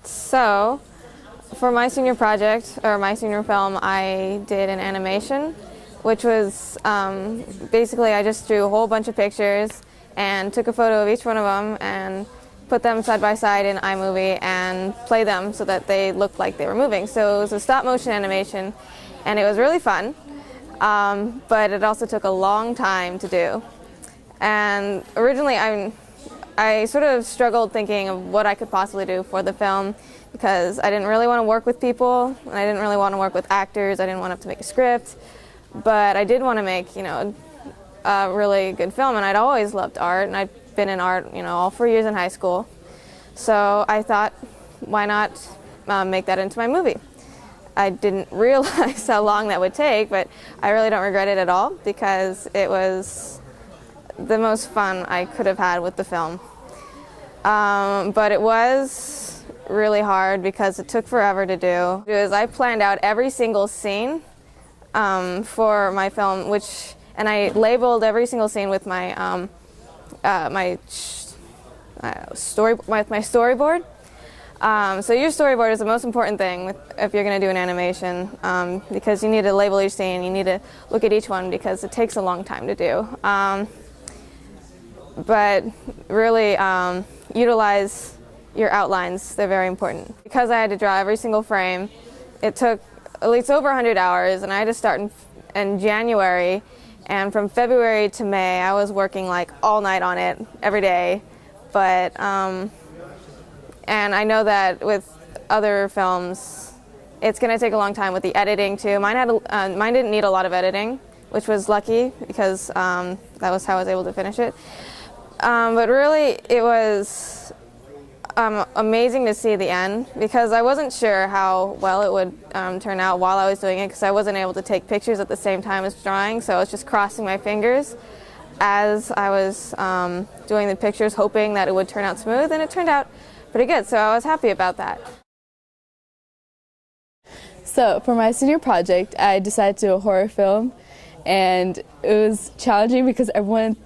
So, for my senior project, or my senior film, I did an animation, which was basically I just drew a whole bunch of pictures and took a photo of each one of them and put them side by side in iMovie and play them so that they looked like they were moving. So it was a stop motion animation, and it was really fun, but it also took a long time to do. And originally I sort of struggled thinking of what I could possibly do for the film because I didn't really want to work with people, and I didn't really want to work with actors. I didn't want to have to make a script, but I did want to make, a really good film, and I'd always loved art, and I'd been in art, all 4 years in high school. So I thought, why not make that into my movie? I didn't realize how long that would take, but I really don't regret it at all because it was the most fun I could have had with the film. But it was really hard because it took forever to do. I planned out every single scene for my film, and I labeled every single scene with my storyboard. So your storyboard is the most important thing if you're going to do an animation because you need to label each scene, you need to look at each one because it takes a long time to do. But really utilize your outlines, they're very important. Because I had to draw every single frame, it took at least over 100 hours, and I had to start in January, and from February to May I was working like all night on it, every day. But and I know that with other films it's going to take a long time with the editing too. Mine didn't need a lot of editing, which was lucky because that was how I was able to finish it. But really, it was amazing to see the end because I wasn't sure how well it would turn out while I was doing it because I wasn't able to take pictures at the same time as drawing, so I was just crossing my fingers as I was doing the pictures, hoping that it would turn out smooth, and it turned out pretty good, so I was happy about that. So for my senior project, I decided to do a horror film, and it was challenging because everyone,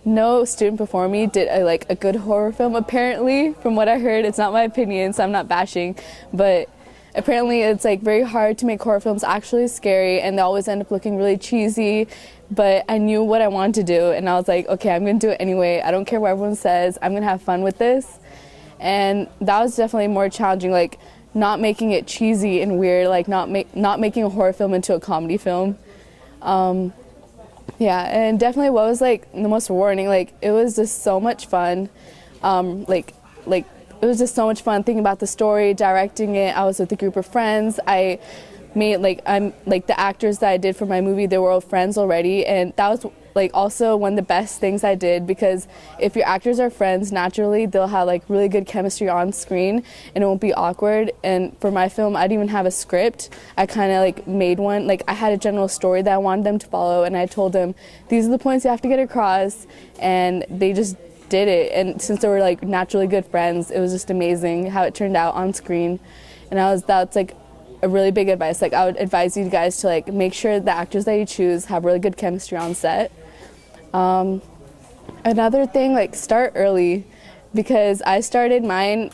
no student before me did a good horror film. Apparently, from what I heard, it's not my opinion, so I'm not bashing, but apparently it's very hard to make horror films actually scary, and they always end up looking really cheesy. But I knew what I wanted to do, and I was like, okay, I'm gonna do it anyway. I don't care what everyone says. I'm gonna have fun with this. And that was definitely more challenging, not making it cheesy and weird, not making a horror film into a comedy film. Yeah, and definitely what was the most rewarding, it was just so much fun. It was just so much fun thinking about the story, directing it. I was with a group of friends. I made the actors that I did for my movie, they were all friends already, and that was also one of the best things I did because if your actors are friends, naturally they'll have really good chemistry on screen and it won't be awkward. And for my film, I didn't even have a script. I kind of made one. I had a general story that I wanted them to follow, and I told them these are the points you have to get across, and they just did it. And since they were naturally good friends, it was just amazing how it turned out on screen. And that's a really big advice. I would advise you guys to make sure the actors that you choose have really good chemistry on set. Another thing, start early, because I started mine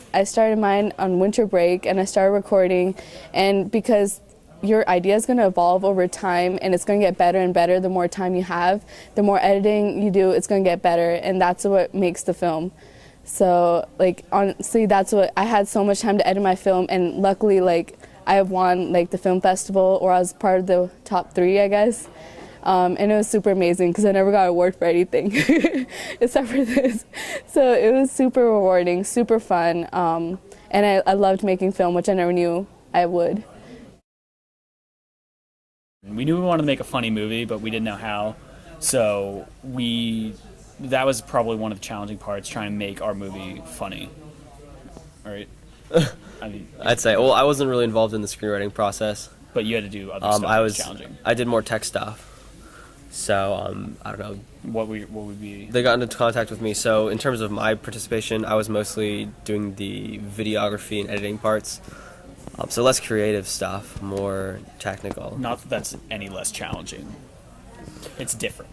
on winter break, and I started recording, and because your idea is going to evolve over time, and it's going to get better and better the more time you have, the more editing you do, it's going to get better, and that's what makes the film. So honestly, that's what I had so much time to edit my film, and luckily I have won the film festival, or I was part of the top 3, I guess. And it was super amazing because I never got an award for anything except for this. So it was super rewarding, super fun, and I loved making film, which I never knew I would. We knew we wanted to make a funny movie, but we didn't know how. So that was probably one of the challenging parts, trying to make our movie funny. Right? I'd say, I wasn't really involved in the screenwriting process. But you had to do other stuff that was challenging. I did more tech stuff. So, I don't know. What would be? They got into contact with me. So, in terms of my participation, I was mostly doing the videography and editing parts. So less creative stuff, more technical. Not that that's any less challenging. It's different.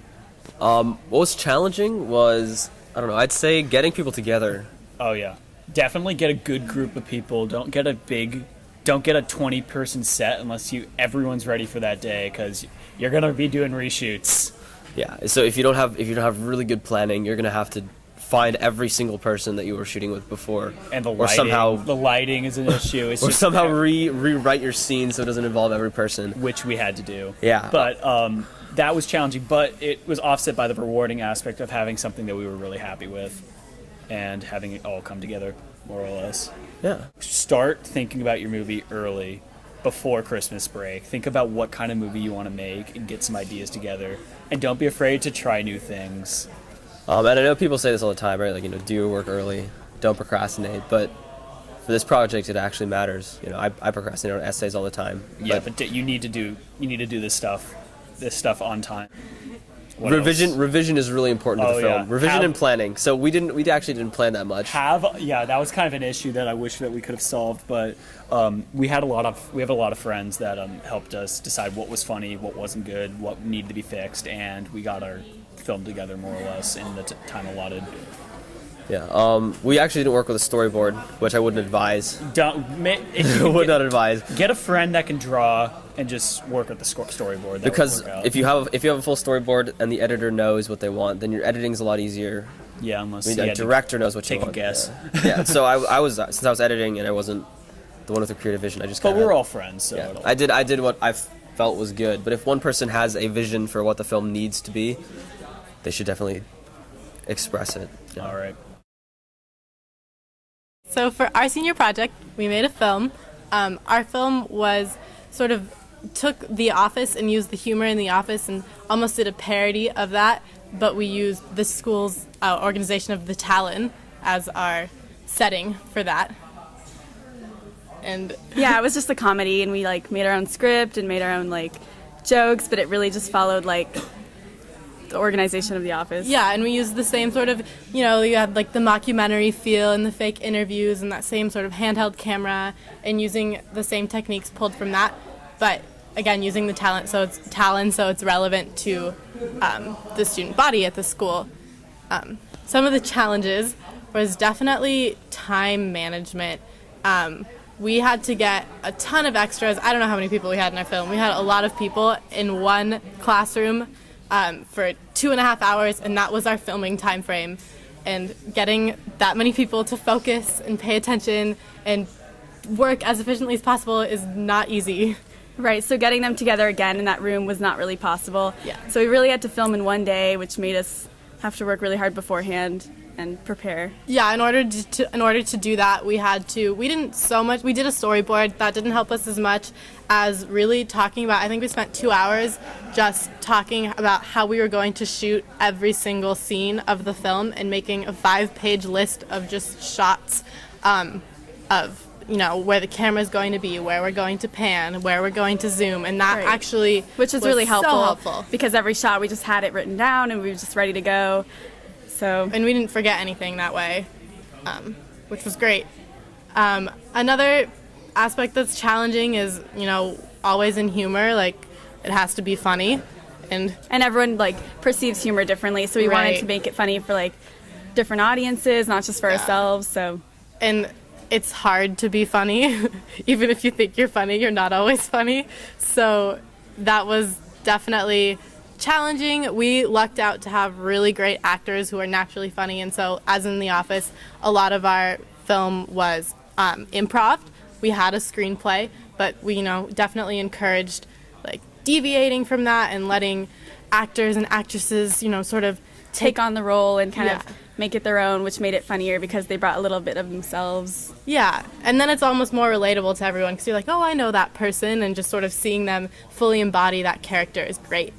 What was challenging was, I don't know, I'd say getting people together. Oh, yeah. Definitely get a good group of people. Don't get a 20-person set unless everyone's ready for that day, because you're gonna be doing reshoots. Yeah. So if you don't have really good planning, you're gonna have to find every single person that you were shooting with before, And the or lighting, the lighting is an issue. It's or just somehow rewrite your scene so it doesn't involve every person. which we had to do. Yeah. But that was challenging, but it was offset by the rewarding aspect of having something that we were really happy with and having it all come together, more or less. Yeah. Start thinking about your movie early, before Christmas break. Think about what kind of movie you want to make and get some ideas together. And don't be afraid to try new things. And I know people say this all the time, right? Like, do your work early, don't procrastinate. But for this project, it actually matters. I procrastinate on essays all the time. Yeah, but you need to do this stuff on time. What revision else? is really important to the film. Yeah. Revision and planning. So we actually didn't plan that much. That was kind of an issue that I wish that we could have solved, but we have a lot of friends that helped us decide what was funny, what wasn't good, what needed to be fixed, and we got our film together more or less in the time allotted. Yeah. We actually didn't work with a storyboard, which I wouldn't advise. Would not advise. Get a friend that can draw and just work with the storyboard. Because if you have a full storyboard and the editor knows what they want, then your editing's a lot easier. Yeah, unless the director knows what you want. Take a guess. Yeah. So since I was editing and I wasn't the one with the creative vision, I just. But we're all friends, so. Yeah. I did what I felt was good. But if one person has a vision for what the film needs to be, they should definitely express it. Yeah. All right. So for our senior project, we made a film. Our film was sort of took The Office and used the humor in The Office and almost did a parody of that, but we used the school's organization of the Talon as our setting for that. And yeah, it was just a comedy, and we made our own script and made our own jokes, but it really just followed the organization of The Office. yeah, and we used the same sort of, you had the mockumentary feel and the fake interviews and that same sort of handheld camera, and using the same techniques pulled from that, but again using the Talon so it's relevant to the student body at the school. Some of the challenges was definitely time management. We had to get a ton of extras. I don't know how many people we had in our film. We had a lot of people in one classroom for 2.5 hours, and that was our filming time frame. And getting that many people to focus and pay attention and work as efficiently as possible is not easy. Right, so getting them together again in that room was not really possible. Yeah. So we really had to film in one day, which made us have to work really hard beforehand and prepare. Yeah, in order to do that, we did a storyboard. That didn't help us as much as really talking about, I think we spent 2 hours just talking about how we were going to shoot every single scene of the film and making a 5-page list of just shots of where the camera's going to be, where we're going to pan, where we're going to zoom, and that actually which was really helpful, so helpful because every shot we just had it written down and we were just ready to go. And we didn't forget anything that way, which was great. Another aspect that's challenging is, always in humor, it has to be funny. And everyone, perceives humor differently, so we wanted to make it funny for, different audiences, not just for ourselves, so. And it's hard to be funny. Even if you think you're funny, you're not always funny. So that was definitely challenging. We lucked out to have really great actors who are naturally funny, and so as in The Office, a lot of our film was improv. We had a screenplay, but we definitely encouraged deviating from that and letting actors and actresses sort of take on the role and kind of make it their own, which made it funnier because they brought a little bit of themselves. Yeah, and then it's almost more relatable to everyone because you're like, oh, I know that person, and just sort of seeing them fully embody that character is great.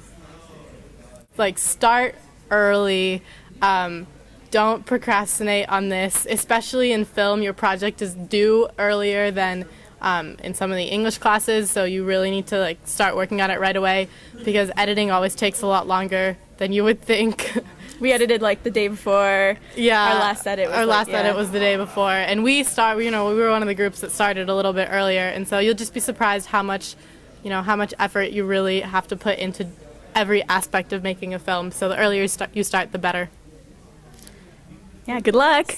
Start early. Don't procrastinate on this, especially in film. Your project is due earlier than in some of the English classes, so you really need to start working on it right away because editing always takes a lot longer than you would think. We edited the day before. Yeah, our last edit was the day before, and we were one of the groups that started a little bit earlier, and so you'll just be surprised how much effort you really have to put into every aspect of making a film. So the earlier you start, the better. Yeah, good luck.